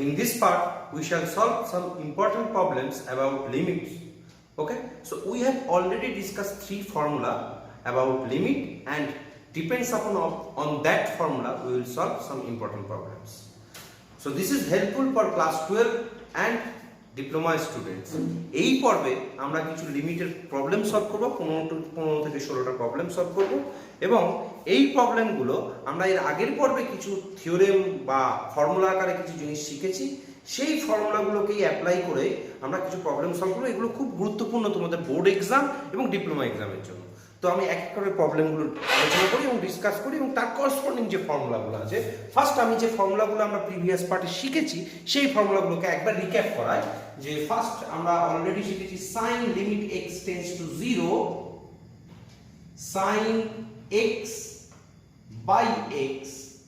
in this part we shall solve some important problems about limits. Okay, so we have already discussed 3 formula about limit, and depends upon on that formula we will solve some important problems. So this is helpful for class 12 and diploma students. এই পর্বে আমরা কিছু লিমিটের problem solve করব, 15 থেকে 16টা problem solve করব, এবং এই প্রবলেমগুলো আমরা এর আগের পর্বে কিছু থিওরেম বা ফর্মুলা আকারে কিছু জিনিস শিখেছি, সেই ফর্মুলাগুলোকেই অ্যাপ্লাই করে আমরা কিছু প্রবলেম সলভ করব। এগুলো খুব গুরুত্বপূর্ণ তোমাদের বোর্ড এক্সাম এবং ডিপ্লোমা এক্সামের জন্য। তো আমি এক এক করে প্রবলেমগুলো আলোচনা করি এবং ডিসকাস করি, এবং তার করসপন্ডিং যে ফর্মুলাগুলো আছে, ফার্স্ট আমি যে ফর্মুলাগুলো আমরা প্রিভিয়াস পার্টে শিখেছি সেই ফর্মুলাগুলোকে একবার রিক্যাপ করাই। যে ফার্স্ট আমরা অলরেডি শিখেছি sin limit x tends to 0 sin x by x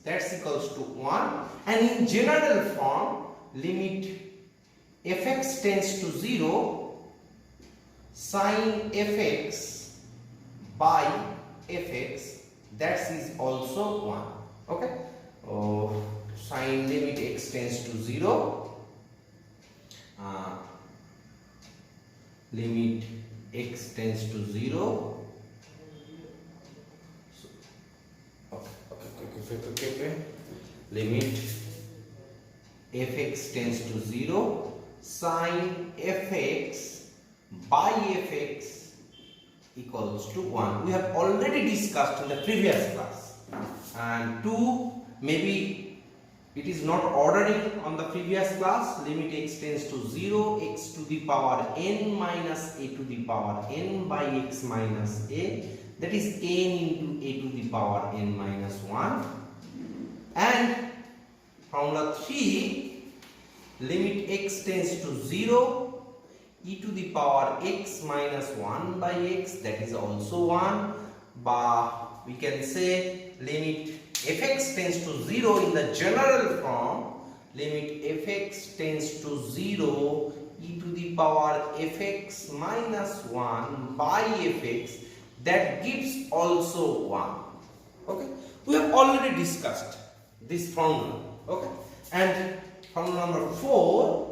that's equals to 1, and in general form limit fx tends to 0 sin fx by fx that is also 1. Okay, sin limit x tends to 0 limit x tends to 0 limit fx tends to 0 sin fx by fx equals to 1. We have already discussed in the previous class, and 2 maybe it is not ordering on the previous class. Limit x tends to 0 x to the power n minus a to the power n by x minus a, that is n into a to the power n minus 1, and formula 3 limit x tends to 0 e to the power x minus 1 by x, that is also 1, but we can say limit fx tends to 0 in the general form, limit fx tends to 0 e to the power fx minus 1 by fx, that gives also 1. Okay, we have already discussed this formula. Okay, and formula number 4,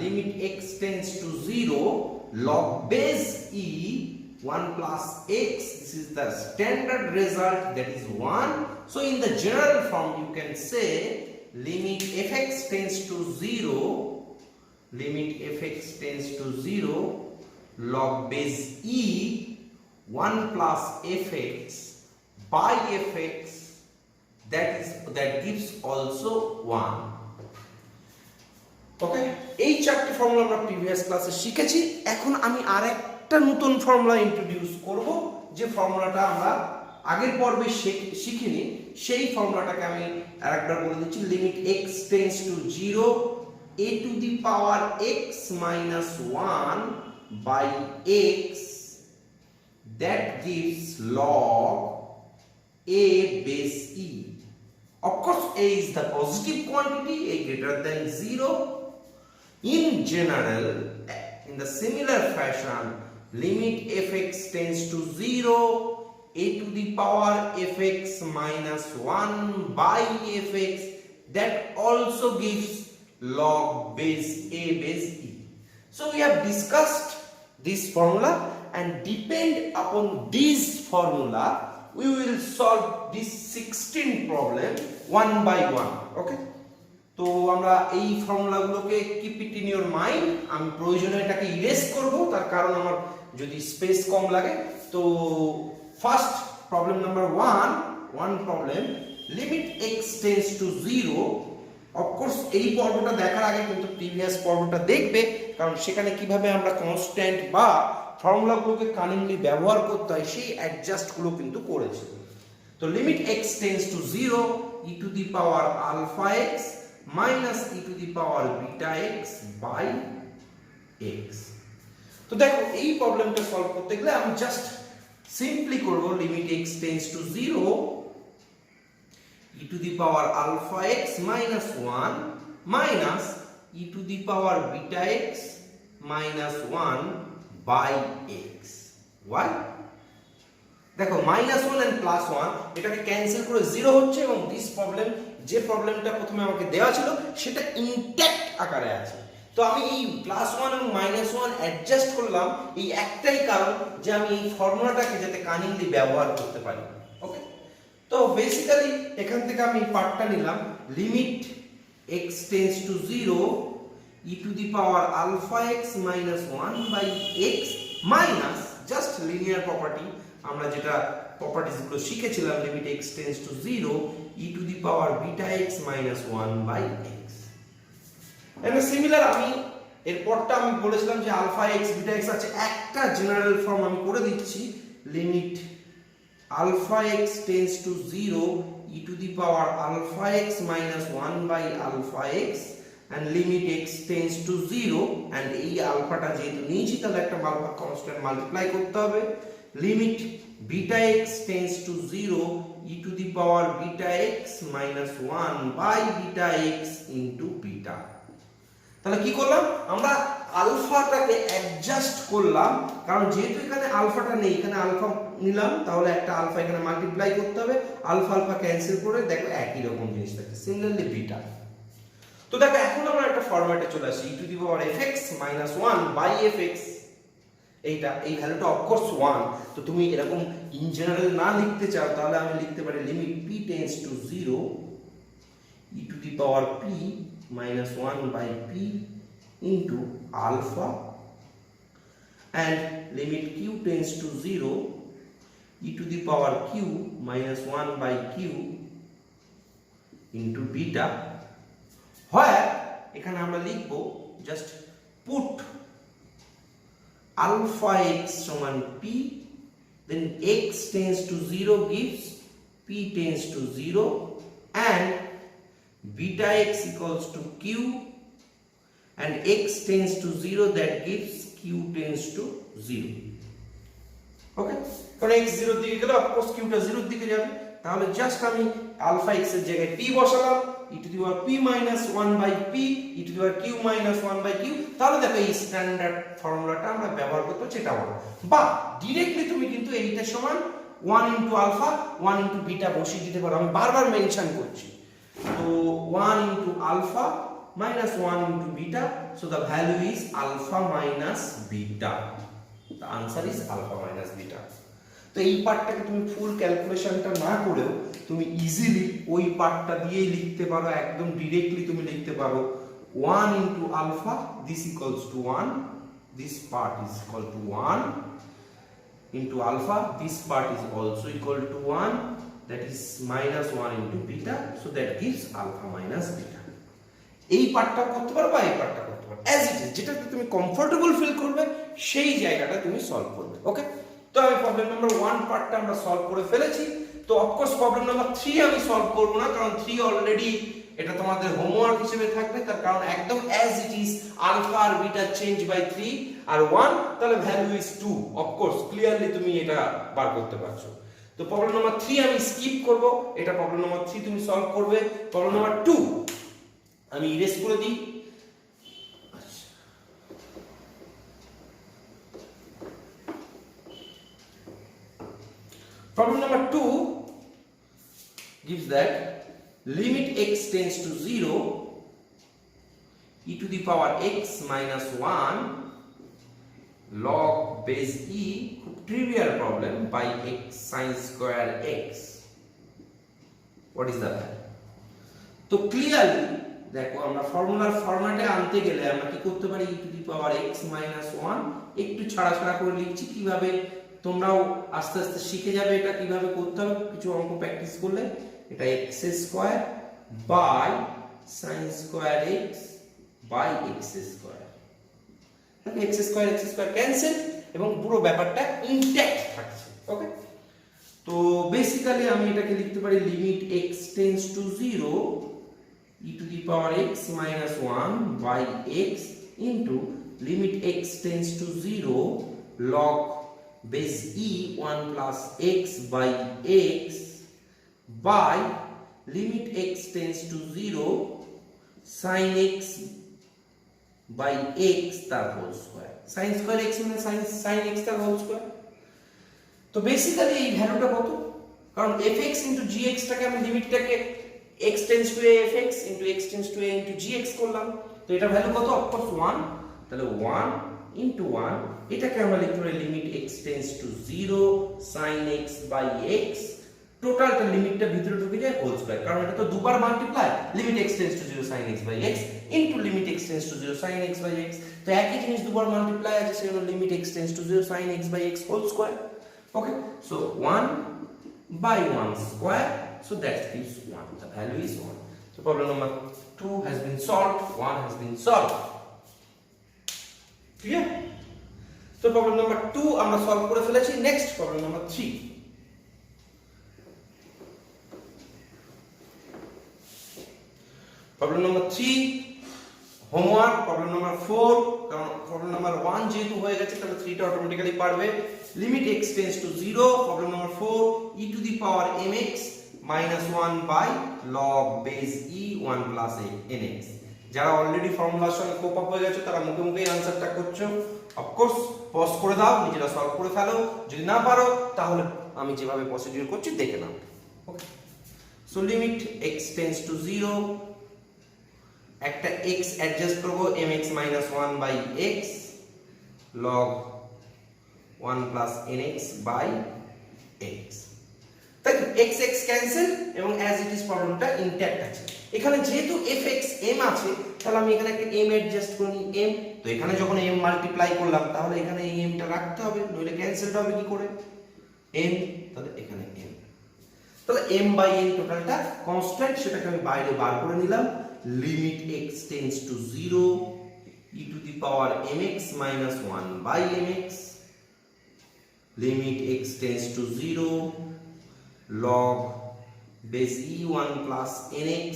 limit x tends to 0 log base e 1 plus x, this is the standard result, that is 1. So in the general form you can say limit fx tends to 0 limit fx tends to 0 log base e 1 plus fx by fx, that gives also 1. ওকে, এই চারটি formula আমরা previous ক্লাসে শিখেছি। এখন আমি আরেকটা নতুন formula introduce করব, যে ফর্মুলাটা আমরা আগের পর্বে শিখিনি, সেই ফর্মুলাটাকে আমি আরেকবার বলে দিচ্ছি। Limit x tends to 0 a to the power x minus 1 by x, that gives log a base e. Of course a is the positive quantity, a greater than 0. In general, in the similar fashion, limit fx tends to 0 a to the power fx minus 1 by fx, that also gives log base a base e. So we have discussed this formula, and depend upon this formula we will solve this 16 problem one by one. Okay, তো আমরা এই ফর্মুলাগুলোকে keep it in your mind. আমি প্রয়োজনে এটাকে erase করব, তার কারণ আমার যদি স্পেস কম লাগে। তো first problem number 1 problem limit x tends to 0। Of course এই পর্বটা দেখার আগে কিন্তু প্রিভিয়াস পর্বটা দেখবে, কারণ সেখানে কিভাবে আমরা কনস্ট্যান্ট বা ফর্মুলাগুলোকে কানিংলি ব্যবহার করতে হয় সেই অ্যাডজাস্টগুলো কিন্তু করেছি। তো limit x tends to 0 e to the power alpha x minus e to the power beta x by x. তো দেখো এই প্রবলেমটা সলভ করতে গেলে আমি জাস্ট সিম্পলি করব limit x tends to 0 e to the power alpha x minus 1 minus e to the power beta x minus 1 by x. Why? দেখো -1 and +1 এটাকে ক্যান্সেল করে 0 হচ্ছে, এবং দিস প্রবলেম যে প্রবলেমটা প্রথমে আমাকে দেওয়া ছিল সেটা ইনট্যাক্ট আকারে আছে। তো আমি এই +1 এবং -1 অ্যাডজাস্ট করলাম এই একটাই কারণ যে আমি এই ফর্মুলাটাকে যাতে কানিংলি ব্যবহার করতে পারি। ওকে, তো বেসিক্যালি এখান থেকে আমি এই পার্টটা নিলাম, limit x tends to 0 e to the power alpha x minus 1 by x minus just linear property, আমরা যেটা প্রপার্টিজ গুলো শিখেছিলাম, limit x tends to 0 e to the power beta x minus 1 by x। And similar আমি এরপরটা আমি বলেছিলাম যে alpha x beta x আছে, একটা জেনারেল ফর্ম আমি করে দিচ্ছি, limit alpha x tends to 0 e to the power alpha x minus 1 by alpha x and limit x tends to 0 and এই আলফাটা যেহেতু নিয়েছি তাহলে একটা আলফা কনস্ট্যান্ট মাল্টিপ্লাই করতে হবে, limit beta x tends to 0 e to the power beta x minus 1 by beta x into beta। তাহলে কি করলাম আমরা আলফাটাকে অ্যাডজাস্ট করলাম, কারণ যেহেতু এখানে আলফাটা নেই এখানে আলফা নিলাম, তাহলে একটা আলফা এখানে মাল্টিপ্লাই করতে হবে, আলফা আলফা ক্যান্সেল করে দেখো একই রকম জিনিস থাকে, সিমিলারলি বিটা। তো দেখো এখন আমরা একটা ফরম্যাটে চলে আসি, e to the power fx minus 1 by fx, এইটা এই ভ্যালুটা অফকোর্স 1। তো তুমি এরকম ইন জেনারেল না লিখতে চাও তাহলে আমি লিখতে পারি limit p tends to 0 e to the power p minus 1 by p into alpha and limit q tends to 0 e to the power q minus 1 by q into beta, where এখানে আমরা লিখব just put alpha x সমান p, then x tends to 0 gives p tends to 0 and beta x equals to q and x tends to 0 that gives q tends to 0। ওকে, কারণ x 0 দিকে গেলে of course q টা 0 দিকে যাবে, তাহলে just আমি alpha x এর জায়গায় p বসালাম, e to the power p minus 1 by p e to the power q minus 1 by q। তাহলে দেখো এই স্ট্যান্ডার্ড ফর্মুলাটা আমরা ব্যবহার করতে পারছি, এটা বলো, বা ডাইরেক্টলি তুমি কিন্তু এইটা সমান 1 into alpha 1 into beta বসিয়ে দিতে পারো, আমি বারবার মেনশন করছি। So 1 into alpha minus 1 into beta, so the value is alpha minus beta, the answer is alpha minus beta। তো এই পার্টটাকে তুমি ফুল ক্যালকুলেশনটা না করেও তুমি ইজিলি ওই পার্টটা দিয়েই লিখতে পারো, একদম ডাইরেক্টলি তুমি লিখতে পারো 1 into alpha this equals to 1, this part is equal to 1 into alpha, this part is also equal to 1, that is minus 1 into beta, so that gives alpha minus beta। এই পার্টটা করতে পারো বা এই পার্টটা করতে পারো, অ্যাজ ইট ইজ, যেটাতে তুমি কমফোর্টেবল ফিল করবে সেই জায়গাটা তুমি সলভ করবে। ওকে, তো আমি প্রবলেম নাম্বার 1 পার্টটা আমরা সলভ করে ফেলেছি। তো অফকোর্স প্রবলেম নাম্বার 3 আমি সলভ করব না, কারণ 3 অলরেডি এটা তোমাদের হোমওয়ার্ক হিসেবে থাকবে, তার কারণ একদম অ্যাজ ইট ইজ আলফা আর বিটা চেঞ্জ বাই 3 আর 1, তাহলে ভ্যালু ইজ 2, অফকোর্স ক্লিয়ারলি তুমি এটা বার করতে পারছো। তো প্রবলেম নাম্বার 3 আমি স্কিপ করব, এটা প্রবলেম নাম্বার 3 তুমি সলভ করবে। প্রবলেম নাম্বার 2 আমি ইরেজ করে দিই। Problem number 2 gives that limit x tends to 0 e to the power x minus 1 log base e, trivial problem, by x sin square x, what is that? তো clearly দেখো আমরা ফর্মুলার ফরম্যাটে আনতে গেলে আমরা কি করতে পারি, e to the power x minus 1 একটু ছাড়া ছাড়া করে লিখছি, কিভাবে তোমরাও আস্তে আস্তে শিখে যাবে এটা কিভাবে করতে হবে, কিছু অঙ্ক প্র্যাকটিস করলে। এটা x square by sin square x by x square, দেখো x স্কয়ার ক্যান্সেল এবং পুরো ব্যাপারটা ইনট্যাক্ট থাকছে। ওকে, তো বেসিক্যালি আমি এটাকে লিখতে পারি limit x tends to 0 e to the power x minus 1 by x into limit x tends to 0 log base e 1 plus x by x by limit x tends to 0 sin x by x তার whole square, sin square x মানে sin x তার whole square. তো basically এই ভ্যালুটা কত, কারণ fx into gx টাকে আমি লিমিটটাকে x tends to a fx into x tends to a into gx করলাম, তো এটা ভ্যালু কত? অফকোর্স 1, তাহলে 1 into 1 এটাকে আমরা লিখতে পারি limit x tends to 0 sin x by x, টোটালটা লিমিটটা ভিতরে ঢুকে যায় হোল স্কয়ার, কারণ এটা তো দুবার multiply limit x tends to 0 sin x by x into limit x tends to 0 sin x by x, তো একই জিনিস দুবার মাল্টিপ্লাই আছে, সেজন্য limit x tends to 0 sin x by x whole square. Okay, so 1 by 1 square, so that gives 1, the value is 1. So problem number 2 has been solved, 1 has been solved. Clear? So problem number 2 আমরা solve করে ফেলেছি। Next problem number 3। Problem number 3 homework, problem number 4, কারণ problem number 1 যেহেতু হয়ে গেছে তাহলে 3 টা automatically পারবে। Limit x tends to 0, problem number 4, e to the power mx minus 1 by log base e 1 plus nx। যারা অলরেডি ফর্মুলার সঙ্গে কোপ আপ হয়ে গেছে তারা মুখে মুখে আনসারটা করছো, অফকোর্স পজ করে দাও, নিজেরা সলভ করে ফেলো, যদি না পারো তাহলে আমি যেভাবে প্রসিডিউর করছি দেখে নাও। Okay, so limit x tends to 0, একটা x অ্যাডজাস্ট করব mx minus 1 by x log 1 plus nx by x, তাই x x ক্যান্সেল এবং অ্যাজ ইট ইজ প্রবলেমটা ইনট্যাক্ট আছে। এখানে যেহেতু fx m আছে তাহলে আমি এখানে একটা m অ্যাডজাস্ট করে নিই m, তো এখানে যখন m মাল্টিপ্লাই করলাম তাহলে এখানে এই m টা রাখতে হবে, নইলে ক্যান্সেলটা হবে কি করে m, তাহলে এখানে m, তাহলে m বাই n টোটালটা কনস্ট্যান্ট, সেটাকে আমি বাইরে বার করে নিলাম। Limit x tends to 0 e to the power mx minus 1 by mx, limit x tends to 0 log base e 1 plus nx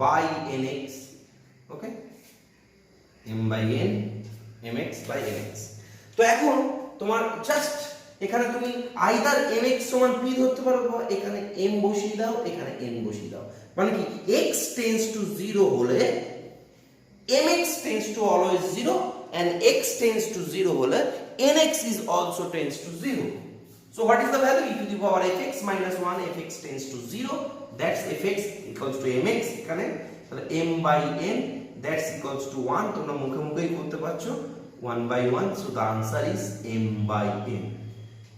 by nx, okay, m by n mx by nx। তো এখন তোমার just এখানে তুমি either mx সমান p ধরতে পারো বা এখানে m বসিয়ে দাও, এখানে n বসিয়ে দাও, মানে কি x tends to 0 হলে mx tends to always 0 and x tends to 0 হলে nx is also tends to 0. So what is the value? E to the power fx minus 1 fx tends to 0, that's fx equals to mx, এখানে তাহলে m by n that's equals to 1, তোমরা মুখে মুখেই করতে পারছো 1 by 1, so the answer is m by n।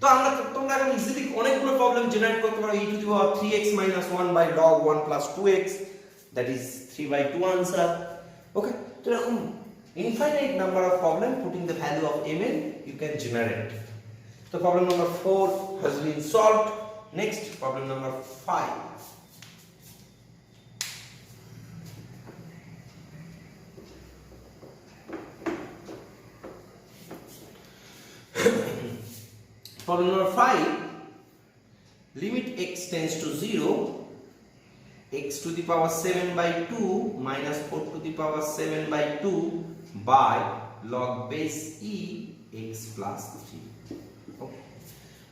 তো আমরা তোমরা এখন ইজিলি অনেকগুলো প্রবলেম জেনারেট করতে পারো, e to the power 3x minus 1 by log 1 plus 2x, that is 3 by 2 answer. Okay, তো এরকম infinite number of problem putting the value of mn you can generate. So problem number 4 has been solved. Next, problem number 5. Problem number 5, limit x tends to 0, x to the power 7 by 2 minus 4 to the power 7 by 2 by log base e x plus 3.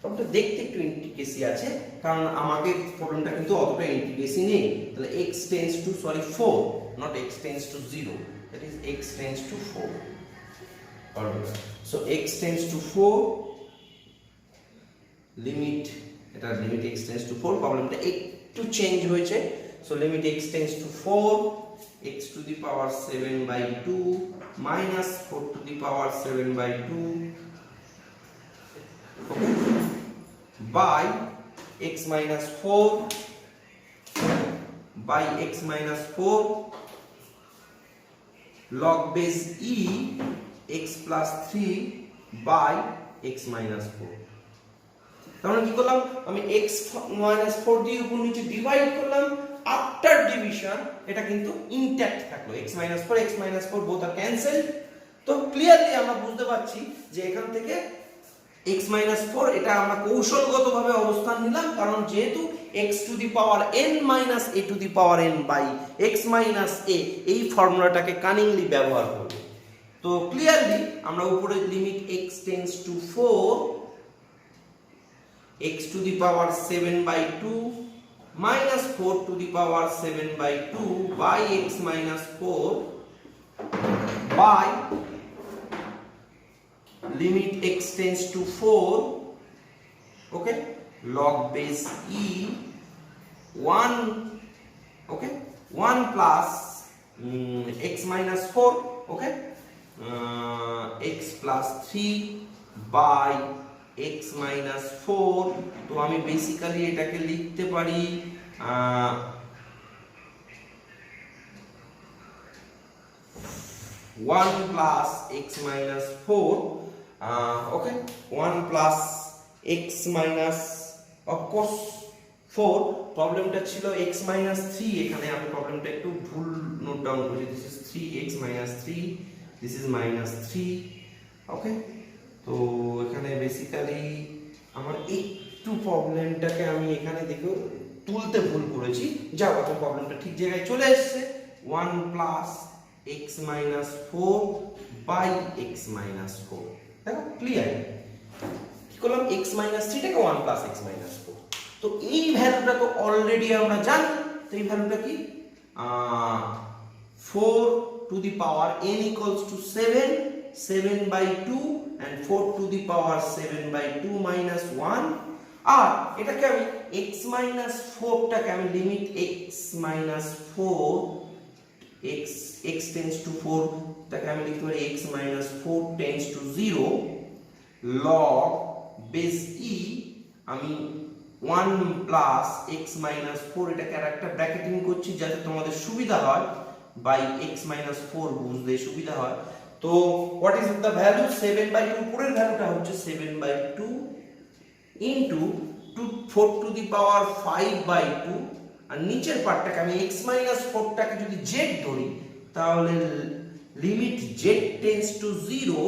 প্রবলেমটা দেখতে একটু ইন্টিগ্রেসি আছে, কারণ আমাকে প্রবলেমটা কিন্তু অতটা ইন্টিগ্রেসি নেই, তাহলে x tends to 4, not x tends to 0, that is x tends to 4. Alright, so x tends to 4, limit, এটা লিমিট x tends to 4, প্রবলেমটা একটু চেঞ্জ হয়েছে, so limit x tends to 4, x to the power 7 by 2 minus 4 to the power 7 by 2, okay, by x minus 4 by x minus 4 log base e x plus 3 by x minus 4। তাহলে কি করলাম, আমি x minus 4 দিয়ে উপর নিচে divide করলাম, after division এটা কিন্তু ইনট্যাক্ট থাকলো, x minus 4 both are cancelled। তো ক্লিয়ারলি আমরা বুঝতে পারছি যে এখান থেকে x minus 4 এটা আমরা কৌশলগতভাবে অবস্থান নিলাম, কারণ যেহেতু x to the power n minus a to the power n by x minus a এই ফর্মুলাটাকে কানিংলি ব্যবহার করব। তো ক্লিয়ারলি আমরা উপরে limit x tends to 4, x to the power 7 by 2 minus 4 to the power 7 by 2 by x minus 4 by limit x tends to 4, okay, log base e 1 okay, 1 plus x minus 4, okay, x plus 3 by x minus 4. তো আমি basically এটাকে লিখতে পারি 1 plus x minus 4, okay, 1 plus x minus of course 4. প্রবলেমটা ছিল x minus 3, এখানে আমি প্রবলেমটা একটু ভুল নোট ডাউন করেছি। This is 3x minus 3, this is minus 3, ওকে। তো এখানে বেসিক্যালি আমার একটু প্রবলেমটাকে আমি এখানে দেখো তুলতে ভুল করেছি, যাও এখন প্রবলেমটা ঠিক জায়গায় চলে এসেছে। 1 plus x minus 4 by x minus 4, দেখো ক্লিয়ার। কি করলাম, x minus 3 টাকে 1 plus x minus 4। তো এই ভ্যালুটা তো অলরেডি আমরা জানি, তো এই ভ্যালুটা কি 4 to the power n equals to 7, 7 by 2 and 4 to the power 7 by 2 minus 1। আর এটাকে আমি x minus 4 টাকে আমি limit x minus 4 x tends to 4 তাকে আমি লিখতে পারি x minus 4 tends to 0 log base e, আমি 1 plus x minus 4 এটাকে আরেকটা ব্র্যাকেটিং করছি যাতে তোমাদের সুবিধা হয়, বাই x minus 4 বুঝতে সুবিধা হয়। তো what is the value, 7 by 2, উপরের ভ্যালুটা হচ্ছে 7 by 2 into 4 to the power 5 by 2, আর নিচের পার্টটাকে আমি x minus 4 টাকে যদি z ধরি তাহলে limit z tends to 0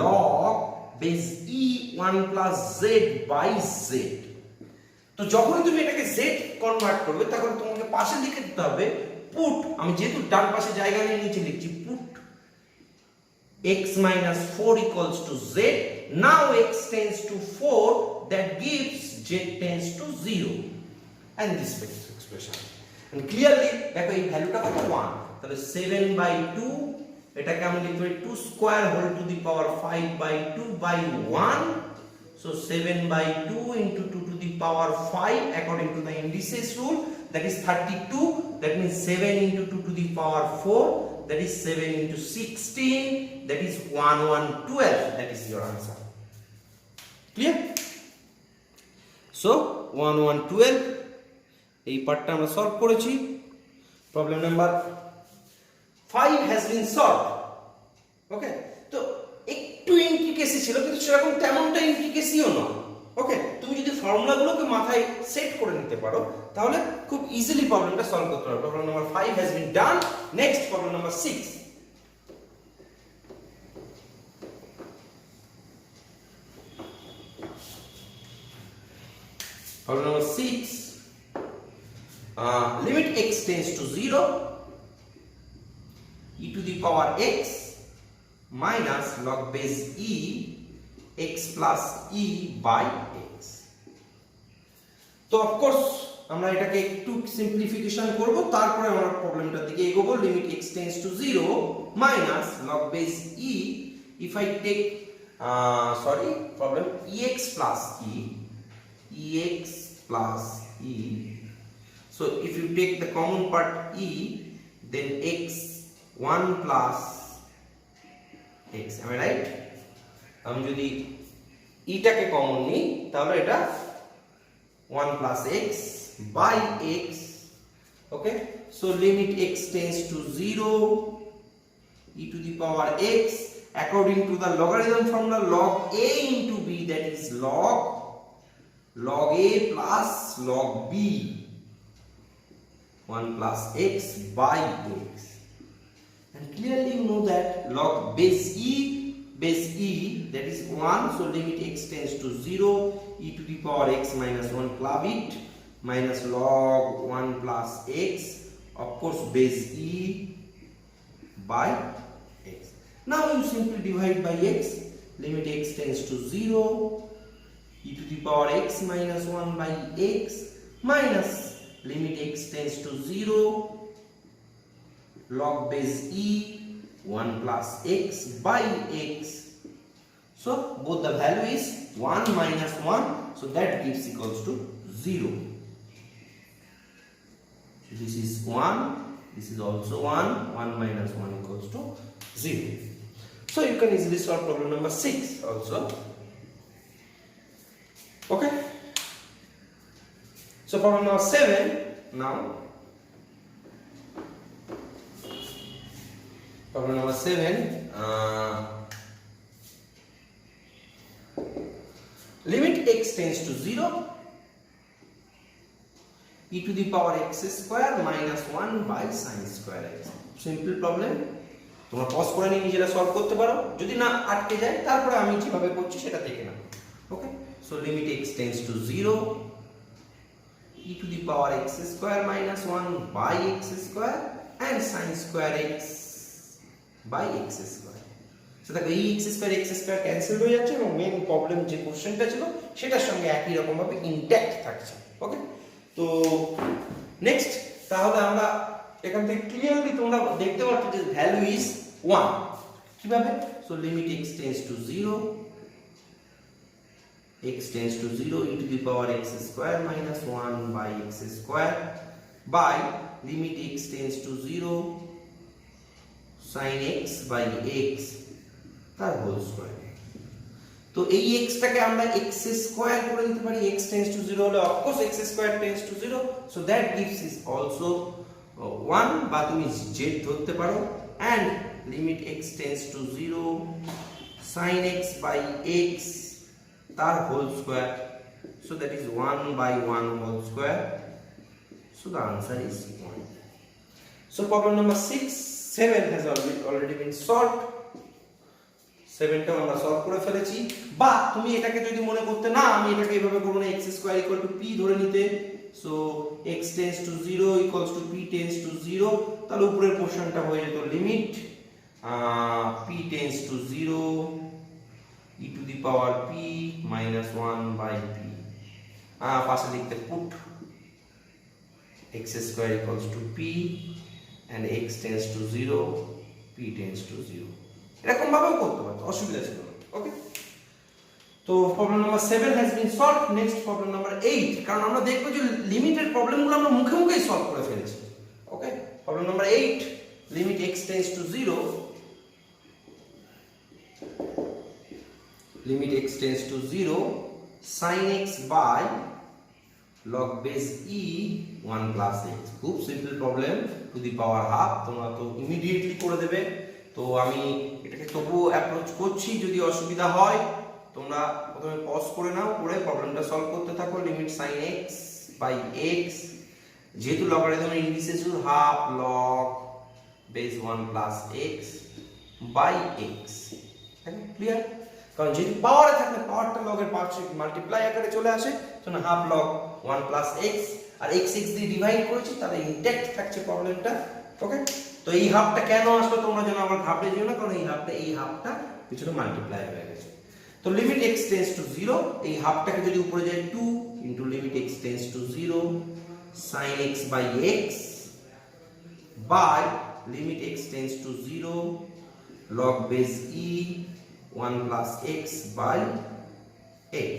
log base e 1 plus z by z। তো যখন তুমি এটাকে z কনভার্ট করবে তখন তোমাকে পাশে লিখে দিতে হবে পুট, আমি যেহেতু ডান পাশে জায়গা নিয়ে নিচে লিখছি put x minus 4 equals to z, now x tends to 4, that gives z tends to 0 and this expression, and clearly দেখো এই ভ্যালুটা কত 1, তাহলে 7 by 2 এটাকে আমি লিখতে পারি 2 square whole to the power 5 by 2 by 1, so 7 by 2 into 2 to the power 5 according to the indices rule, that is 32, that means 7 into 2 to the power 4, that is 7 into 16, that is 1112, that is your answer. Clear? So 1112 এই পার্টটা আমরা solve করেছি। Problem number 5 has been solved, ওকে। তো একটু ইন্ট্রিকেসি ছিল কিন্তু সেরকম তেমনটা ইন্ট্রিকেসিও নয়, ওকে। তুমি যদি ফর্মুলাগুলোকে মাথায় সেট করে নিতে পারো তাহলে খুব ইজিলি প্রবলেমটা সলভ করতে পারো। Problem number 5 has been done. Next problem number 6। Problem number 6, limit x tends to 0 e to the power x minus log base e x plus e by x। তো of course আমরা এটাকে একটু simplification করব, তারপরে আমরা প্রবলেমটার দিকে এগোবো। Limit x tends to 0 minus log base e, if I take problem ex plus ex plus e, so if you take the common part e, then x 1 plus x, am I right? আমি যদি e টাকে common নিই তাহলে এটা 1 plus x by x, okay, so limit x tends to 0 e to the power x according to the logarithm formula log a into b, that is log a plus log b, 1 plus x by x, and clearly you know that log base e that is 1, so limit x tends to 0 e to the power x minus 1 club it minus log 1 plus x, of course base e by x. Now you simply divide by x, limit x tends to 0 e to the power x minus 1 by x minus limit x tends to 0 log base e 1 plus x by x, so both the value is 1 minus 1, so that gives equals to 0. So this is 1, this is also 1, 1 minus 1 equals to 0. So you can easily solve problem number 6 also. Okay. So problem number 7 now. Problem number 7. Limit x tends to 0, e to the power x square minus 1 by sin square x. Simple problem. তোমরা pause করে নিয়ে নিজেরা solve করতে পারো, যদি না আটকে যায় তারপরে আমি যেভাবে করছি সেটা দেখে নাও। Okay, so limit x tends to 0, e to the power x square minus 1 by x square and sin square x by x square. So দেখো এই x square ক্যান্সেল হয়ে যাচ্ছে এবং মেইন প্রবলেম যে কোশ্চেনটা ছিল সেটার সঙ্গে একই রকম ভাবে ইনট্যাক্ট থাকছে। ওকে, তো নেক্সট তাহলে আমরা এখান থেকে ক্লিয়ারলি তোমরা দেখতে পাচ্ছ যে ভ্যালু ইজ 1 কিভাবে। So limit x tends to 0, x tends to 0 e to the power x square minus 1 by x square by limit x tends to 0 sin x by x তার হোল স্কয়ার। তো এই x টাকে আমরা x square করে দিতে পারি, x tends to 0 হলে of course x square tends to 0, so that gives is also 1 বা তুমি z ধরতে পারো, and limit x tends to 0 sin x by x তার whole square, so that is 1 by 1 whole square, so the answer is 1. So problem number 7 has already been solved. 7টা আমরা solve করে ফেলেছি। বা তুমি এটাকে যদি মনে করতে না আমি এটাকে এইভাবে করব না, x square equal to p ধরে নিতে, so x tends to 0 equals to p tends to 0, তাহলে উপরের পোরশনটা হয়ে যেত limit p tends to 0 e to the power p minus 1 by p, পাশে লিখতে put x square equals to p and x tends to 0, p tends to 0, এরকম ভাবেও করতে পারো, অসুবিধা ছিল না। ওকে, তো problem number 7 has been solved. Next problem number 8, কারণ আমরা দেখব যে লিমিটেড প্রবলেমগুলো আমরা মুখে মুখেই সলভ করে ফেলেছি। Okay, problem number 8, limit x tends to 0, limit x tends to 0 sin x by log base e 1 plus x. খুব simple problem, two the power half, তোমরা তো ইমিডিয়েটলি করে দেবে। তো আমি এটাকে তবুও অ্যাপ্রোচ করছি, যদি অসুবিধা হয় তোমরা প্রথমে পজ করে নাও, করে প্রবলেমটা সলভ করতে থাকো। Limit sin x by x, যেহেতু লগারিদমের ইন্ডিসেস হল half log base 1 plus x by x, clear? কারণ যেহেতু পাওয়ারে থাকলে পাওয়ারটা লগের পার্টস মাল্টিপ্লাই আকারে চলে আসে, সেজন্য হাফ লগ 1 প্লাস x আর x দিয়ে ডিভাইড করেছি, তাহলে ইনট্যাক্ট থাকছে প্রবলেমটা। ওকে, তো এই হাফটা কেন আসলো তোমরা যেন আবার ঘাবড়ে যেও না, কারণ এই হাফটা পিছনে মাল্টিপ্লাই হয়ে গেছে। তো লিমিট x টেন্ডস টু 0, এই হাফটাকে যদি উপরে যায় 2 into limit x tends to 0 sin x by x by limit x tends to 0 log base e 1 plus x by x,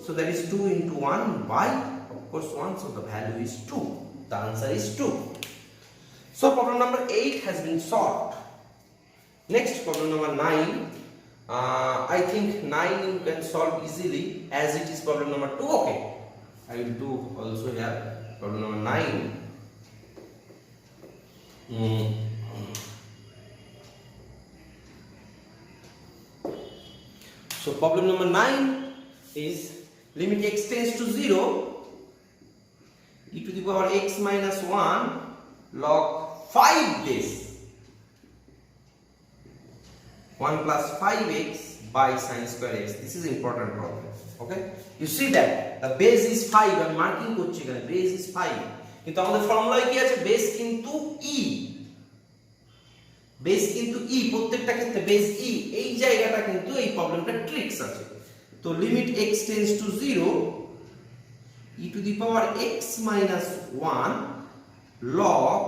so that is 2 into 1 by, of course 1, so the value is 2, the answer is 2. So problem number 8 has been solved. Next problem number 9, I think 9 you can solve easily as it is problem number 2. Okay, I will do also here problem number 9. So problem number 9 is limit x tends to 0 e to the power x minus 1 log 5 base 1 plus 5x by sin square x. This is important problem. Okay, you see that the base is 5, আমি marking করছি এখানে base is 5, কিন্তু আমাদের ফর্মুলায় কি আছে base into e, base কিন্তু e, প্রত্যেকটা ক্ষেত্রে বেস e, এই জায়গাটা কিন্তু এই প্রবলেমটা ট্রিক্স আছে। তো limit x tends to 0 e to the power x minus 1 log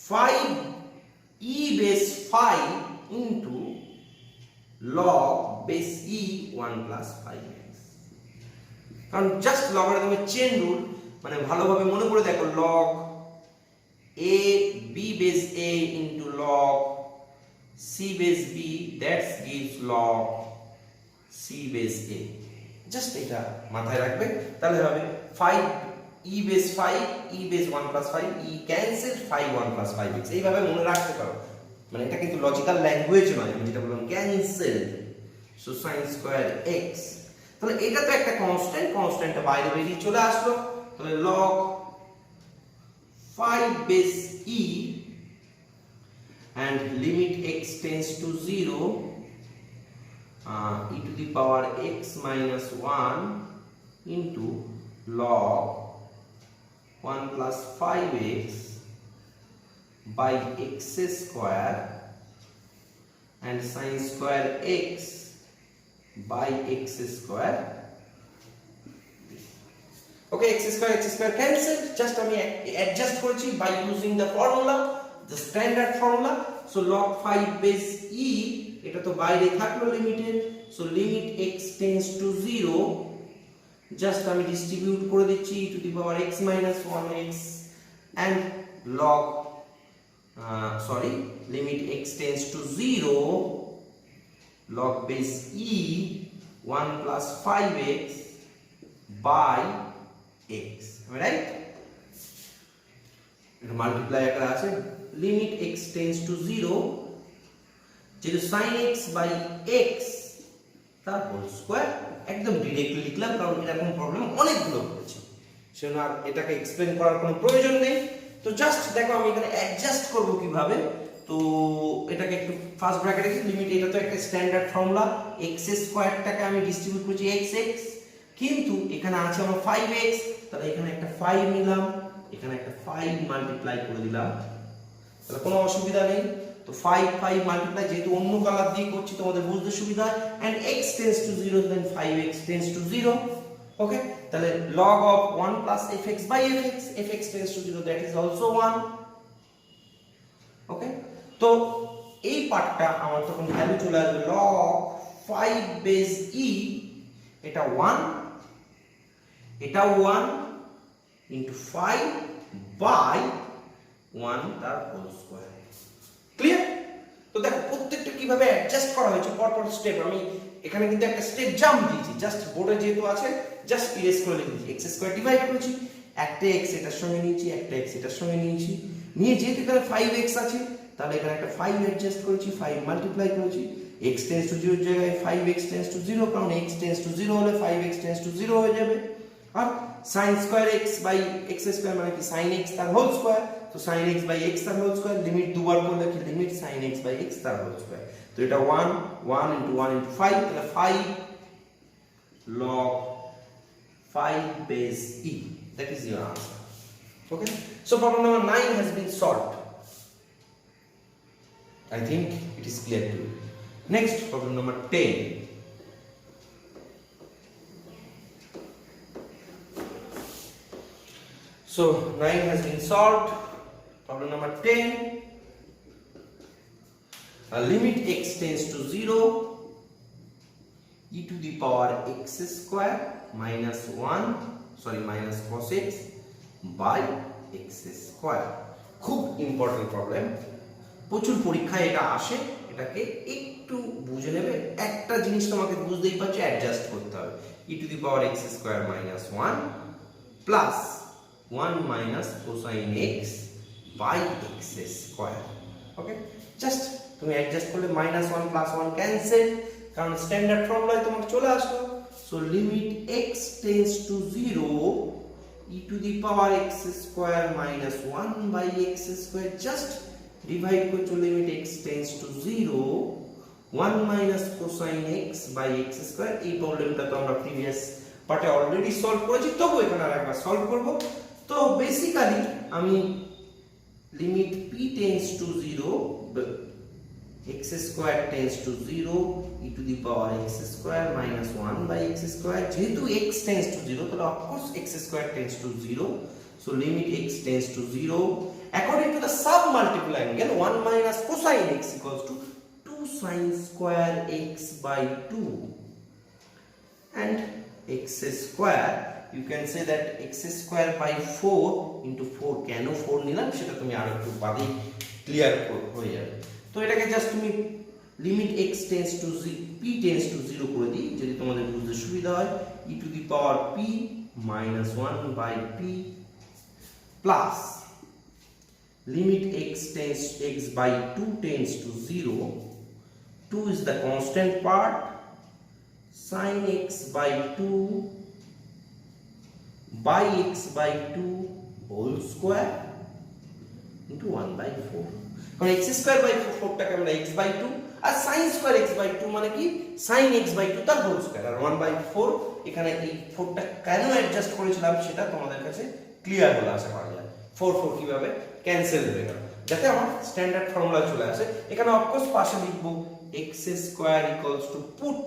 5 e base 5 into log base e 1 plus 5x, কারণ জাস্ট লগারিদমের চেন রুল, মানে ভালোভাবে মনে করে দেখো, log a b base a into log c base b, that gives log c base a। Just এটা মাথায় রাখবে, তাহলে হবে 5 e base 5 e base 1 plus 5 e cancel 5 1 plus 5x, এইভাবে মনে রাখতে পারো। মানে এটা কিন্তু লজিক্যাল ল্যাঙ্গুয়েজ নয়, আমি যেটা বললাম cancel, so sin square x। তাহলে এটা তো একটা কনস্ট্যান্ট, কনস্ট্যান্টটা বাইরে বেরিয়ে চলে আসলো, তাহলে log 5 base e and limit x tends to 0 e to the power x minus 1 into log 1 plus 5x by x square and sin square x by x square। okay, x square cancelled, just আমি adjust করেছি by using the formula, the standard formula। so log 5 base e, এটা তো বাইরে থাকলো limited, so limit x tends to 0, just আমি distribute করে দিচ্ছি e to the power x minus 1x and log limit x tends to 0 log base e 1 plus 5x by x, am I right? এটা multiply আকারে আছে, limit x tends to 0 যেটা sin x by x তার whole square. একদম directly লিখলাম, কারণ এরকম problem অনেকগুলো হয়েছে, সেজন্য আর এটাকে এক্সপ্লেইন করার কোনো প্রয়োজন নেই। তো জাস্ট দেখো আমি এখানে অ্যাডজাস্ট করব কিভাবে। তো এটাকে একটু ফার্স্ট ব্র্যাকেটে রেখে লিমিট, এটা তো একটা স্ট্যান্ডার্ড ফর্মুলা, x স্কয়ারটাকে আমি ডিস্ট্রিবিউট করছি x, কিন্তু এখানে আছে আমার 5x, তাহলে এখানে একটা 5 নিলাম, এখানে একটা 5 মাল্টিপ্লাই করে দিলাম, তাহলে কোনো অসুবিধা নেই। তো 5 5 মাল্টিপ্লাই, যেহেতু অন্য কালার দিয়ে করছি তোমাদের বুঝতে সুবিধা হয়, and x tends to 0 then 5x tends to 0। ওকে, তাহলে log of 1 plus fx by fx tends to 0, that is also 1। ওকে, তো এই পার্টটা আমার তখন ভ্যালু চলে আসবে log 5 base e, এটা 1, এটা 1 into 5 by 1 তার হোল স্কয়ার। ক্লিয়ার? তো দেখো প্রত্যেকটা কিভাবে অ্যাডজাস্ট করা হয়েছে পরপর স্টেপ, আমি এখানে কিন্তু একটা স্টেপ জাম্প দিয়েছি, জাস্ট বোর্ডে যেহেতু আছে জাস্ট ইরেজ করে লিখে দিয়েছি। x স্কয়ার ডিভাইড করেছি, একটা x এটার সঙ্গে নিয়েছি, একটা x এটার সঙ্গে নিয়েছি, নিয়ে যেহেতু এখানে 5x আছে তাহলে এখানে একটা 5 অ্যাডজাস্ট করেছি, 5 মাল্টিপ্লাই করেছি, x টেন্ডস টু 0 এর জায়গায় 5x টেন্ডস টু 0, কারণ x টেন্ডস টু 0 হলে 5x টেন্ডস টু 0 হয়ে যাবে। আর sin square x by x square মানে কি sin x তার হোল স্কয়ার, তো sin x বাই x তার হোল স্কয়ার, লিমিট দুবার করলে কি limit sin x by x তার হোল স্কয়ার। তো এটা 1 1 into 1 into 5, তাহলে 5 log 5 base e, that is your answer। okay, so problem number 9 has been solved, I think it is clear to you। next, problem number 10। so 9 has been solved, problem number 10, limit x tends to 0 e to the power x square minus cos x by x square। খুব important problem, প্রচুর পরীক্ষায় এটা আসে, এটাকে একটু বুঝে নেবে। একটা জিনিস তোমাকে বুঝতেই পারছো, অ্যাডজাস্ট করতে হবে, e to the power x square minus 1 plus 1 minus cosine x by x square। Okay, just তুমি অ্যাডজাস্ট করলে -1 + 1 ক্যান্সেল, কারণ স্ট্যান্ডার্ড ফর্মুলায় তোমাকে চলে আসলো। So limit x tends to 0 e to the power x square minus 1 by x square, just divide করছো, limit x tends to 0 1 minus cosine x by x square। এই প্রবলেমটা তো আমরা প্রিভিয়াস পার্টে অলরেডি সলভ করেছি, তবু এখানে আরেকবার সলভ করব। তো বেসিক্যালি আমি limit p tends to 0 x square tends to 0 e to the power x square minus 1 by x square, যেহেতু x tends to 0 তাহলে of course x square tends to 0, so limit x tends to 0 according to the sub multiply angle 1 minus cosine x equals to 2 sin square x by 2 and x square you can say that x square by 4 into 4 কেন 4 নিলাম সেটা তুমি আর একটু বাদে clear হয়ে যাবে। তো এটাকে জাস্ট তুমি limit x tends two p tends to 0 করে দিই যদি তোমাদের বুঝতে সুবিধা হয়, e to the power p minus 1 by p plus limit x by 2 tends to 0, 2 is the constant part, sin x by 2 by x by 2 whole square into 1 by 4, কারণ x square by 4 টাকে আমরা x by 2 R sin square x by 2 মানে কি sin x by 2 তার whole square, R 1 by 4 এখানে এই 4 টা কেন অ্যাডজাস্ট করেছিলাম সেটা তোমাদের কাছে ক্লিয়ার হলো আশা করা যায়। 4 4 কিভাবে ক্যান্সেল হয়ে গেল যাতে আমার স্ট্যান্ডার্ড ফর্মুলা চলে আসে। এখানে অফকোর্স পাশে লিখব x square equals to put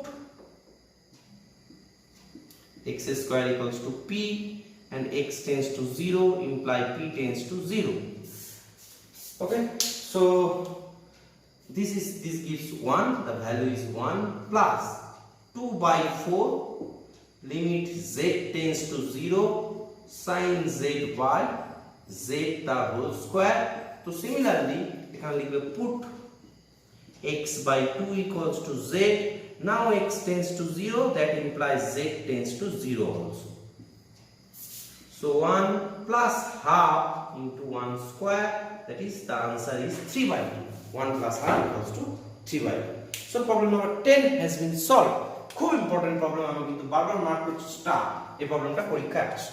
x square equals to p and x tends to 0 imply p tends to 0. Okay, so this gives 1, the value is 1 plus 2 by 4 limit z tends to 0 sin z by z the whole square. So similarly এখানে লিখবে put x by 2 equals to z, now x tends to 0, that implies z tends to 0 also. So 1 plus half into 1 square, that is the answer is 3 by 2. 1 plus half equals to 3 by 2. So problem number 10 has been solved. খুব important problem, আমি কিন্তু বারবার mark করছি star, এই প্রবলেমটা পরীক্ষায় আসে।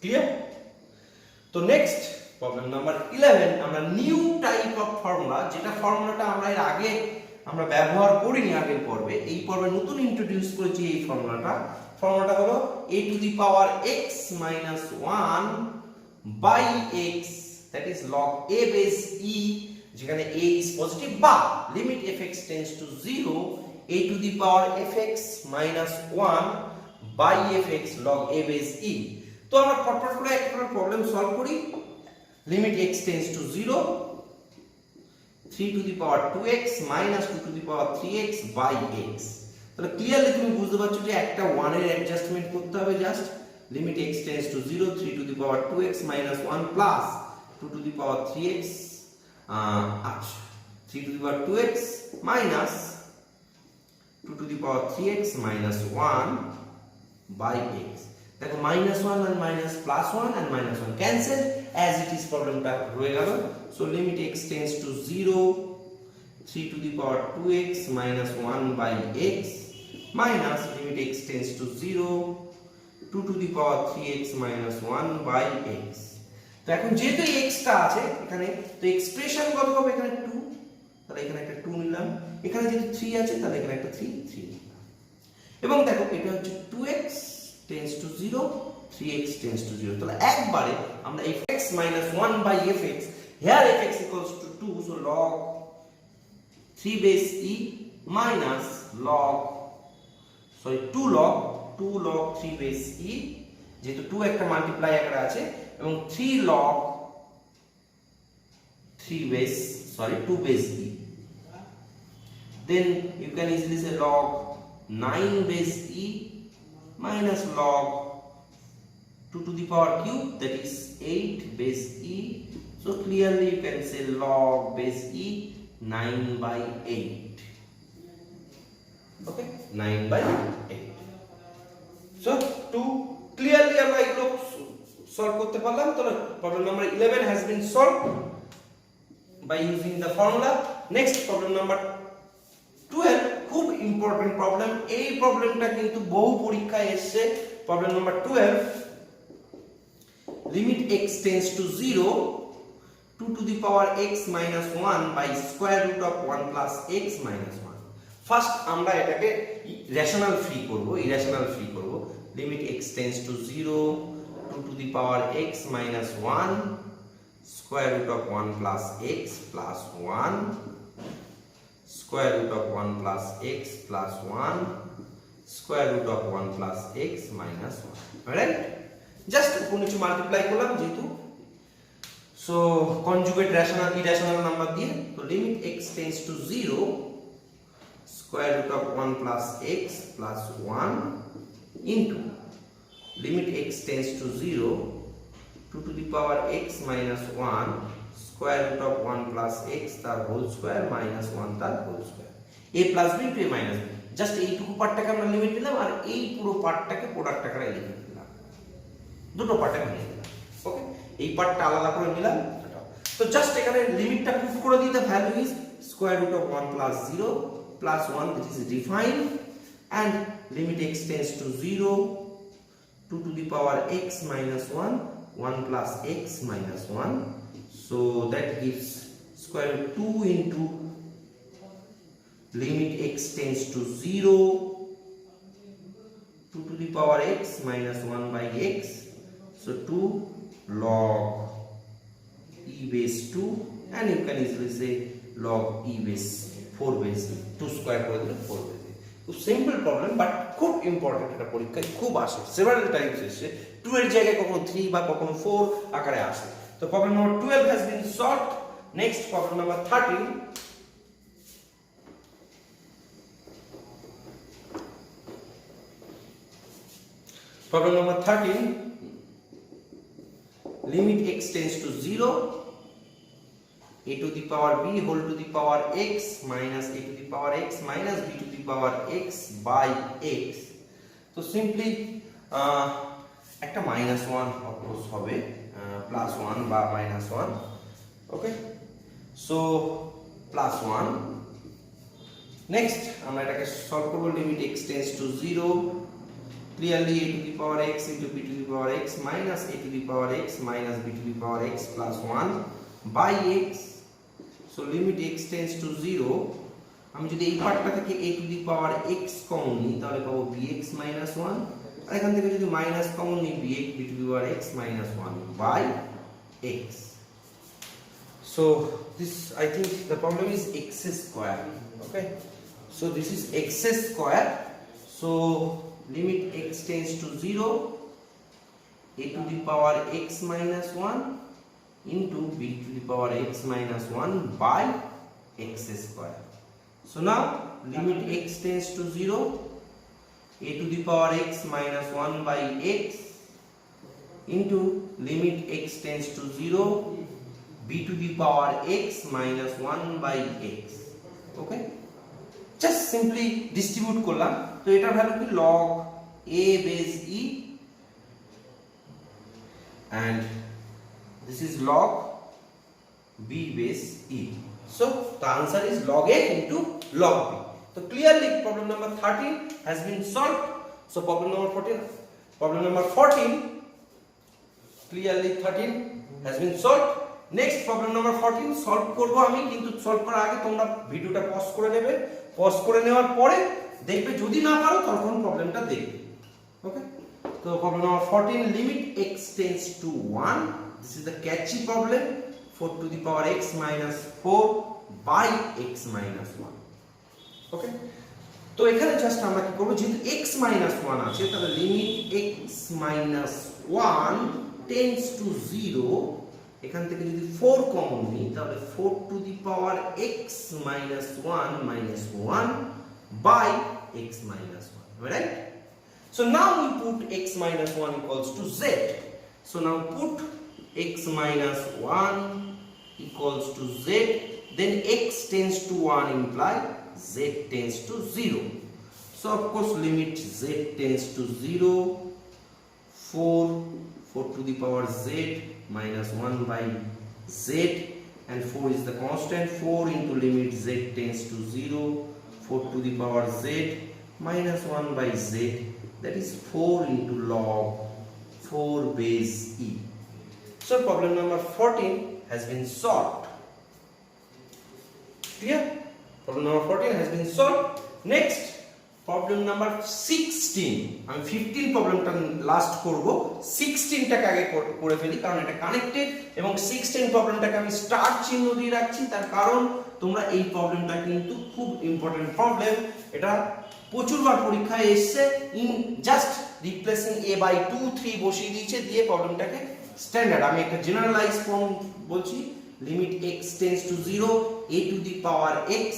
Clear? তো নেক্সট প্রবলেম নাম্বার 11, আমরা নিউ টাইপ অফ ফর্মুলা, যেটা ফর্মুলাটা আমরা এর আগে আমরা ব্যবহার করিনি আগের পর্বে, এই পর্বে নতুন ইন্ট্রোডিউস করেছি এই ফর্মুলাটা হলো a to the power x minus 1 by x, that is log a base e, যেখানে a is পজিটিভ, বা limit fx tends to 0 a to the power fx minus 1 by fx log a base e. তো আমরা ফটফট করে একটা problem solve করি। Limit x tends to 0 3 to the power 2x minus 2 to the power 3x by x. তাহলে clearly তুমি বুঝতে পারছো যে একটা 1 এর অ্যাডজাস্টমেন্ট করতে হবে, just limit x tends to 0 3 to the power 2x minus 1 plus 2 to the power 3x 3 to the power 2x minus 2 to the power 3x minus 1 by x. দেখো -1 and minus +1 and -1 cancel as it is, প্রবলেমটা হয়ে গেল। so limit x tends to 0 3 to the power 2x minus 1 by x minus limit x tends to 0 2 to the power 3x minus 1 by x. তো এখন যেহেতু x টা আছে এখানে, তো এক্সপ্রেশন কত হবে এখানে 2, তাহলে এখানে একটা 2 নিলাম, এখানে যেহেতু 3 আছে তাহলে এখানে একটা 3 নিলাম, এবং দেখো এটা হচ্ছে 2x tends to 0 3x tends to 0, তাহলে একবারে আমরা fx minus 1 by fx, here fx equals to 2, so log 3 base e minus log 2 log 3 base e, যেহেতু 2 একটা মাল্টিপ্লাই আকারে আছে, এবং 3 log 2 base e, then you can easily say log 9 base e minus log 2 to the power cube, that is 8 base e. So clearly you can say log base e 9 by 8. Okay, 9 by 8. So to clearly আমরা এগুলো solve করতে পারলাম। তো problem number 11 has been solved by using the formula. Next problem number 12, খুব important problem, এই প্রবলেমটা কিন্তু বহু পরীক্ষায় এসেছে। Problem number 12, limit x tends to 0 2 to the power x minus 1 by square root of 1 plus x minus 1. First আমরা এটাকে irrational free করব, limit x tends to 0 2 to the power x minus 1 square root of 1 plus x plus 1 square root of 1 plus x plus 1 square root of 1 plus x minus 1. Alright, just উপর নিচে multiply করলাম যেহেতু, so conjugate irrational number দিয়ে, তো limit x tends to 0 square root of 1 plus x plus 1 into limit x tends to 0, 2 to the power x minus 1 square root of 1 plus x তার whole square minus 1 তার whole square, a plus b to a minus b, just এইটুকু পার্টটাকে আমরা limit নিলাম আর এই পুরো পার্টটাকে product আকারে লিখে দিলাম, দুটো পার্টে বানিয়ে দিলাম। ওকে, এই পার্টটা আলাদা করে নিলাম। তো জাস্ট এখানে লিমিটটা পুট করে দিই, the value is square root of 1 plus 0 plus 1, that is defined, and limit x tends to 0, 2 to the power x minus 1, 1 plus x minus 1, so that gives square root 2 into limit x tends to 0, 2 to the power x minus 1 by x, so 2 log e base 2, and you can easily say log e base 4 base 2 square করে দিলে 4 base। খুব simple problem but খুব important, এটা পরীক্ষায় খুব আসে, several Times এসে 2 এর জায়গায় কখনো 3 বা কখনো 4 আকারে আসে। তো problem number 12 has been solved. Next problem number 13, problem number 13, limit x tends to 0, a to the power b whole to the power x minus a to the power x minus b to the power x by x. So simply একটা minus 1 of course হবে, plus 1 বা minus 1, okay, so plus 1. next আমরা এটাকে solve করব, limit x tends to 0, clearly a to the power x into b to the power x minus a to the power x minus b to the power x plus 1 by x, so limit x tends to 0, আমি যদি এই পার্টটা থেকে a to the power x common নিই তাহলে পাবো bx minus 1, আর এখান থেকে যদি মাইনাস কমন নিই bx b to the power x minus 1 by x. So this, I think the problem is x square, okay, so this is x square, so limit x tends to 0, a to the power x minus 1 into b to the power x minus 1 by x square. So now limit x tends to 0, a to the power x minus 1 by x into limit x tends to 0, b to the power x minus 1 by x. Okay, just simply distribute করলাম, তো এটার value কি log a base e and this is log b base e, so the answer is log a into log b. So clearly problem number 13 has been solved. So problem number 14, clearly 13 has been solved. Next problem number 14 solve করব আমি, কিন্তু solve করার আগে তোমরা ভিডিওটা pause করে নেবে, pause করে নেওয়ার পরে দেখবে, যদি না পারো তখন প্রবলেমটা দেখবে। ওকে, তো problem number 14, limit x tends to 1, this is the catchy problem, 4 to the power x minus 4 by x minus 1. ওকে, তো এখানে জাস্ট আমরা কি করব, যেহেতু x minus 1 আছে তাহলে limit x minus 1 tends to 0, এখান থেকে যদি 4 কমন নিই তাহলে 4 to the power x minus 1 minus 1 by x minus 1, right? So now we put x minus 1 equals to z. So now put x minus 1 equals to z, then x tends to 1 imply z tends to 0. So of course limit z tends to 0, 4 to the power z minus 1 by z, and 4 is the constant, 4 into limit z tends to 0, 4 to the power z minus 1 by z, that is 4 into log 4 base e. So problem number 14 has been solved. Clear? Problem number 14 has been solved. Next problem number 16, আমি 15 প্রবলেমটা last করব, 16টাকে আগে করে ফেলি কারণ এটা connected, এবং 16 প্রবলেমটাকে আমি স্টার চিহ্ন দিয়ে রাখছি তার কারণ তোমরা এই প্রবলেমটা কিন্তু খুব ইম্পর্টেন্ট প্রবলেম, এটা প্রচুরবার পরীক্ষায় এসেছে, in just replacing a by 2 3 বসিয়ে দিয়েছে, দিয়ে প্রবলেমটাকে স্ট্যান্ডার্ড, আমি একটা জেনারেলাইজ ফর্ম বলছি, limit x tends to 0, a to the power x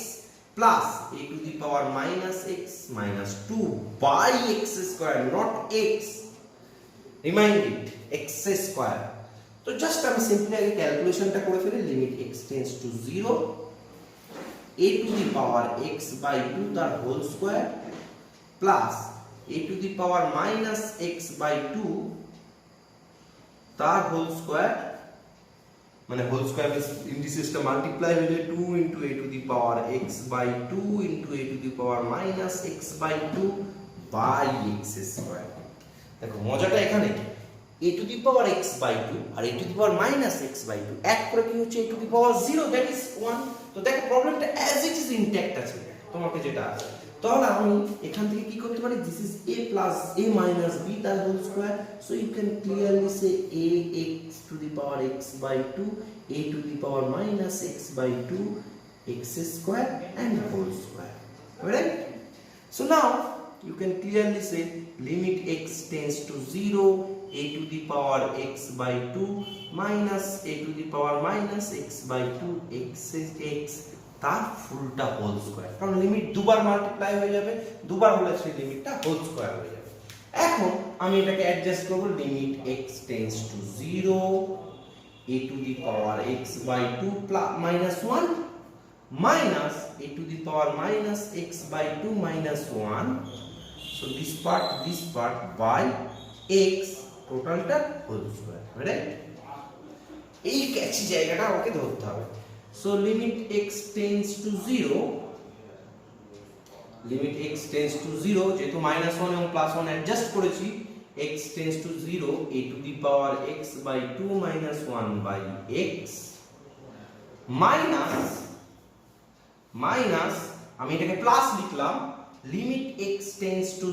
plus a to the power minus x minus 2 by x square, not x, remind it x square. তো just আমি simply আগে ক্যালকুলেশনটা করে ফেলি, limit x tends to 0 a to the power x by 2 তার whole square plus a to the power minus x by 2 তার whole square, মানে whole square ইন্ডিসেসটা মাল্টিপ্লাই হয়ে যায় 2 into a to the power x by 2 into a to the power minus x by 2 by x square. দেখো মজাটা এখানে a to the power x by 2 আর a to the power minus x by 2 এক করে কি হচ্ছে a to the power 0, that is 1। তো দেখো প্রবলেমটা অ্যাজ ইট ইজ ইনট্যাক্ট আছে তোমাকে যেটা আছে। তাহলে আমি এখান থেকে কি করতে পারি, this is a plus a minus b তার whole square, so you can clearly say a x to the power x by 2 a to the power minus x by 2 x square and whole square, right? So now you can clearly say limit x tends to 0 a to the power x by 2 minus a to the power minus x by 2 x তার ফুলটা whole square, কারণ limit দুবার multiply হয়ে যাবে, দুবার হলে সেই লিমিটটা whole square হয়ে যাবে। এখন আমি এটাকে অ্যাডজাস্ট করব, limit x tends to 0 a to the power x by 2 plus minus 1 minus a to the power minus x by 2 minus 1, so this part by x টোটালটা হোল স্কয়ার, রাইট? এই catchy জায়গাটা okay ধরতে হবে। So limit x tends to 0, limit x tends to 0, যেহেতু -1 এবং +1 adjust করেছি, x tends to 0 a to the power x by 2 minus 1 by x minus আমি এটাকে প্লাস লিখলাম, লিমিট x টেন্ডস টু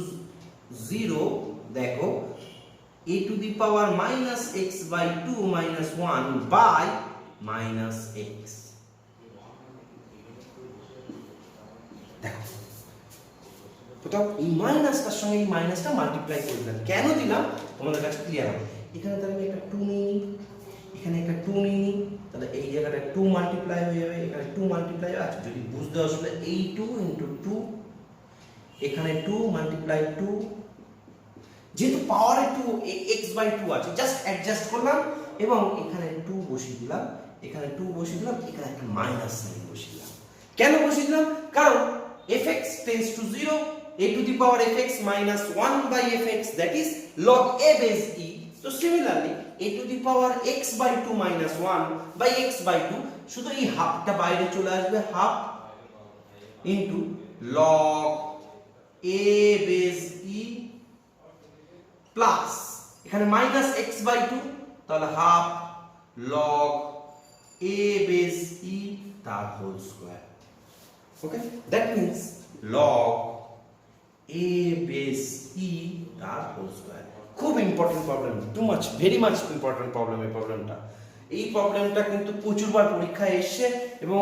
0, দেখো a to the power minus x by 2 minus 1 by minus x। দেখো কোথাও এই মাইনাসটার সঙ্গে এই মাইনাসটা মাল্টিপ্লাই করে দিলাম, কেন দিলাম তোমাদের কাছে ক্লিয়ার হবে। এখানে তাহলে আমি একটা 2 নিই, এখানে একটা 2 নিই, তাহলে এই জায়গাটা 2 মাল্টিপ্লাই হয়ে যাবে, এখানে 2 মাল্টিপ্লাই আছে, যদি বুঝতে আসলে এই 2 ইনটু 2, এখানে 2 মাল্টিপ্লাই 2, যেহেতু পাওয়ারে 2 x বাই 2 আছে, জাস্ট অ্যাডজাস্ট করলাম এবং এখানে 2 বসিয়ে দিলাম, এখানে 2 বসিয়ে দিলাম, এখানে একটা মাইনাস সাইন বসিয়ে দিলাম। কেন বসিয়ে দিলাম? কারণ fx tends to 0 a to the power fx minus 1 by fx, that is log a base e. So similarly a to the power x by 2 minus 1 by x by 2, শুধু এই হাফটা বাইরে চলে আসবে, half into log a base e প্লাস এখানে মাইনাস x by 2, তাহলে half log a base e তার whole square. Okay, that means log a base e তার হোল স্কয়ার। খুব important problem, too much, very much important problem এই প্রবলেমটা। এই প্রবলেমটা কিন্তু প্রচুরবার পরীক্ষায় এসেছে এবং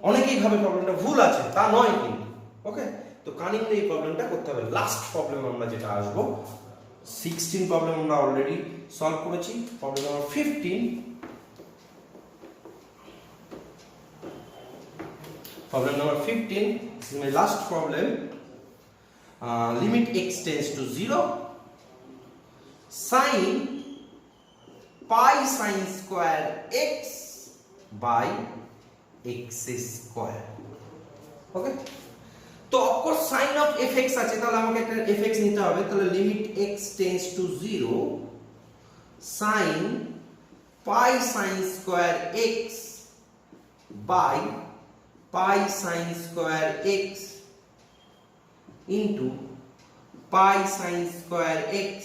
অনেকেই ভাবে প্রবলেমটা ভুল আছে, তা নয় কিন্তু। ওকে, তো কানিংলি এই প্রবলেমটা করতে হবে। লাস্ট প্রবলেম আমরা যেটা আসবো, 16 প্রবলেম আমরা অলরেডি সলভ করেছি। Problem number 15, problem number 15, this is my last problem. Limit x tends to 0 sin pi sin square x by x square. Okay, তো of course sin of fx আছে, তাহলে আমাকে একটা fx নিতে হবে। তাহলে limit x tends to 0 sin pi sin square x by pi sin square x into pi sin square x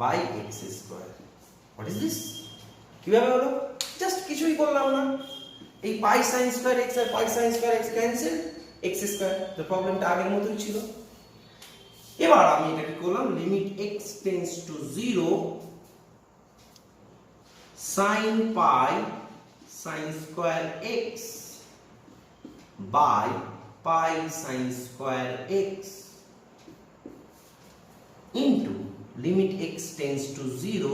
by x square. What is this? কিভাবে হলো? Just কিছুই করলাম না, এই pi sin square x আর pi sin square x cancel, x square. তো প্রবলেমটা আগের মতই ছিল। এবার আমি এটাকে করলাম, limit x tends to 0 sin pi sin square x by pi sin square x into limit x tends to 0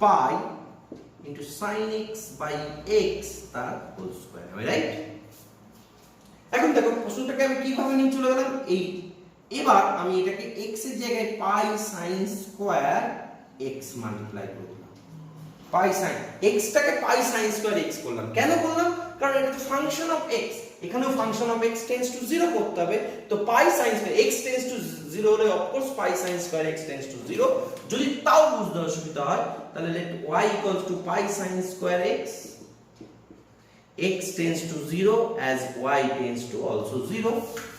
pi into sin x by x তার হোল স্কয়ার, রাইট? এখন দেখো প্রশ্নটাকে আমি কিভাবে নিয়ে চলে গেলাম, এই এবার আমি এটাকে x এর জায়গায় পাই সাইন স্কয়ার x মাল্টিপ্লাই করে দিলাম। পাই সাইন x টাকে পাই সাইন স্কয়ার x করলাম। কেন করলাম? কারণ এটা তো ফাংশন অফ x, এখানেও function of x tends to 0 করতে হবে। তো pi sine square x tends to 0 হলে of course pi sine square x tends to 0। যদি তাও বুঝতে অসুবিধা হয় তাহলে let y equals to pi sine square x tends to 0 as y tends to also 0.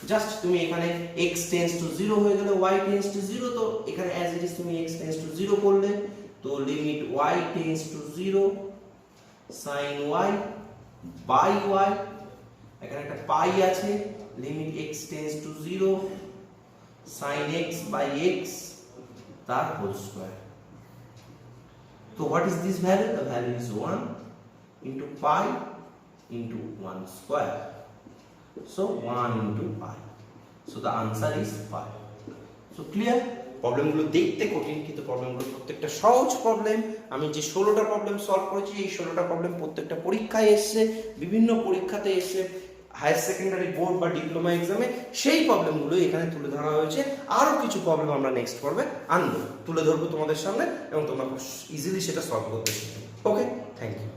Just তুমি এখানে x tends to 0 হয়ে গেলে y tends to 0, তো এখানে as it is তুমি x tends to 0 করলে, তো limit y tends to 0 sin y by y, এখানে একটা পাই আছে, limit x tends to 0 sin x by x তার হোল স্কয়ার। তো what is this value? The value is 1 into pi into 1 square. So 1 into pi. So the answer is pi. So clear? প্রবলেমগুলো দেখতে কঠিন কিন্তু প্রবলেমগুলো প্রত্যেকটা সহজ problem. আমি যে 16টা প্রবলেম সলভ করেছি এই 16টা প্রবলেম প্রত্যেকটা পরীক্ষায় এসেছে, বিভিন্ন পরীক্ষাতে এসে হায়ার সেকেন্ডারি বোর্ড বা ডিপ্লোমা এক্সামে সেই প্রবলেমগুলো এখানে তুলে ধরা হয়েছে। আরও কিছু প্রবলেম আমরা নেক্সট পর্বে আনবো, তুলে ধরবো তোমাদের সামনে এবং তোমরা ইজিলি সেটা সলভ করতে শিখবে। ওকে, থ্যাংক ইউ।